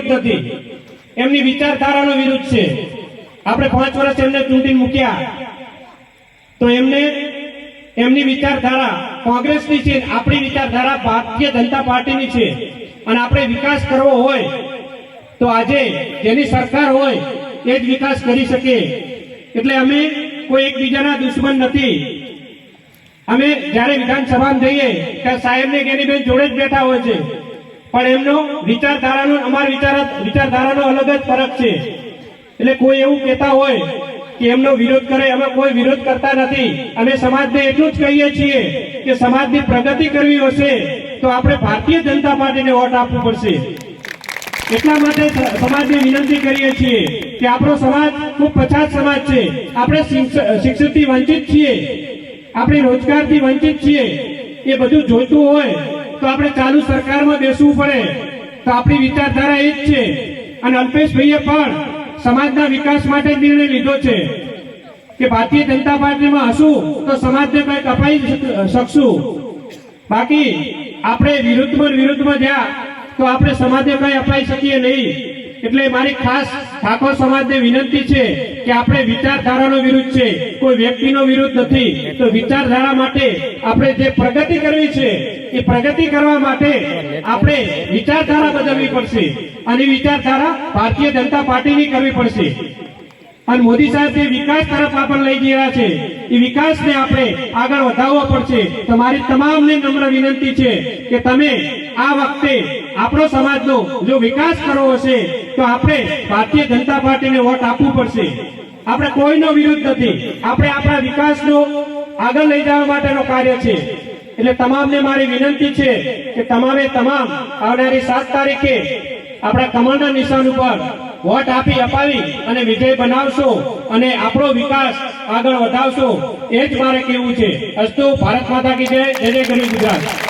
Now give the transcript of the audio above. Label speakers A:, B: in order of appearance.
A: વિરોધ નથી, એમની વિચારધારાનો વિરોધ છે। આપણે 5 વર્ષ એમને ચૂંટીને મૂક્યા તો એમને એમની વિચારધારા કોંગ્રેસની છે, આપણી વિચારધારા ભારતીય જનતા પાર્ટીની છે। અને આપણે વિકાસ કરવો હોય તો આજે જેની સરકાર હોય એ જ વિકાસ કરી શકે। એટલે અમે કોઈ એકબીજાના દુશ્મન નથી। અમે જ્યારે વિધાનસભામાં જઈએ ત્યારે સાહેબને ગેનીબેન જોડે જ બેઠા હોય છે, પણ એમનો વિચારધારાનો અમારા વિચારધારાનો અલગ જ ફરક છે। એટલે કોઈ એવું કહેતા હોય કે એમનો વિરોધ કરે, અમે કોઈ વિરોધ કરતા નથી। અમે સમાજને એટલું જ કહીએ છીએ કે સમાજની પ્રગતિ કરવી હશે તો આપણે ભારતીય જનતા પાર્ટીને વોટ આપવું પડશે। એટલા માટે સમાજને વિનંતી કરીએ છીએ કે આપણો સમાજ ખૂબ પછાત સમાજ છે। આપણે શિક્ષણથી વંચિત છીએ, આપણે રોજગારથી વંચિત છીએ। એ બધું જોઈતું હોય તો આપણે ચાલુ સરકારમાં બેસવું પડે। તો આપણી વિચારધારા એ જ છે। અને અલ્પેશભાઈએ પણ સમાજના વિકાસ માટે નિર્ણય લીધો છે કે ભારતીય જનતા પાર્ટીમાં હશું તો સમાજને કંઈક અપાઈ શકશું। બાકી આપણે વિરુદ્ધમાં જ્યાં તો આપણે સમાજને કંઈ અપાઈ શકીએ નહીં। એટલે મારી ખાસ ઠાકોર સમાજને વિનંતી છે કે આપણે વિચારધારાનો વિરુદ્ધ છે, કોઈ વ્યક્તિનો વિરુદ્ધ નથી। તો વિચારધારા માટે આપણે જે પ્રગતિ કરવી છે એ પ્રગતિ કરવા માટે આપણે વિચારધારા બદલવી પડશે। અને વિચારધારા ભારતીય જનતા પાર્ટીની કરવી પડશે। અને મોદી સાહેબ જે વિકાસ તરફ આપણે લઈ જઈ રહ્યા છે એ વિકાસને આપણે આગળ વધારવો પડશે। તો મારી તમામને નમ્ર વિનંતી છે કે તમે આ વખતે આપણો સમાજનો જો વિકાસ કરવો હશે તો આપણે ભારતીય જનતા પાર્ટીને વોટ આપવું પડશે। આપણે કોઈનો વિરોધ નથી, આપણે આપણા વિકાસનો આગળ લઈ જવા માટેનો કાર્ય છે। એટલે તમામને મારી વિનંતી છે કે તમામે તમામ આવનારી 7 તારીખે આપણા કમળના નિશાન ઉપર વોટ અપાવી અને વિજય બનાવશો અને આપણો વિકાસ આગળ વધાવશો। એ જ મારે કહેવું છે। અસ્તુ, ભારત માતા કી જય, જય જય ગરવી ગુજરાત।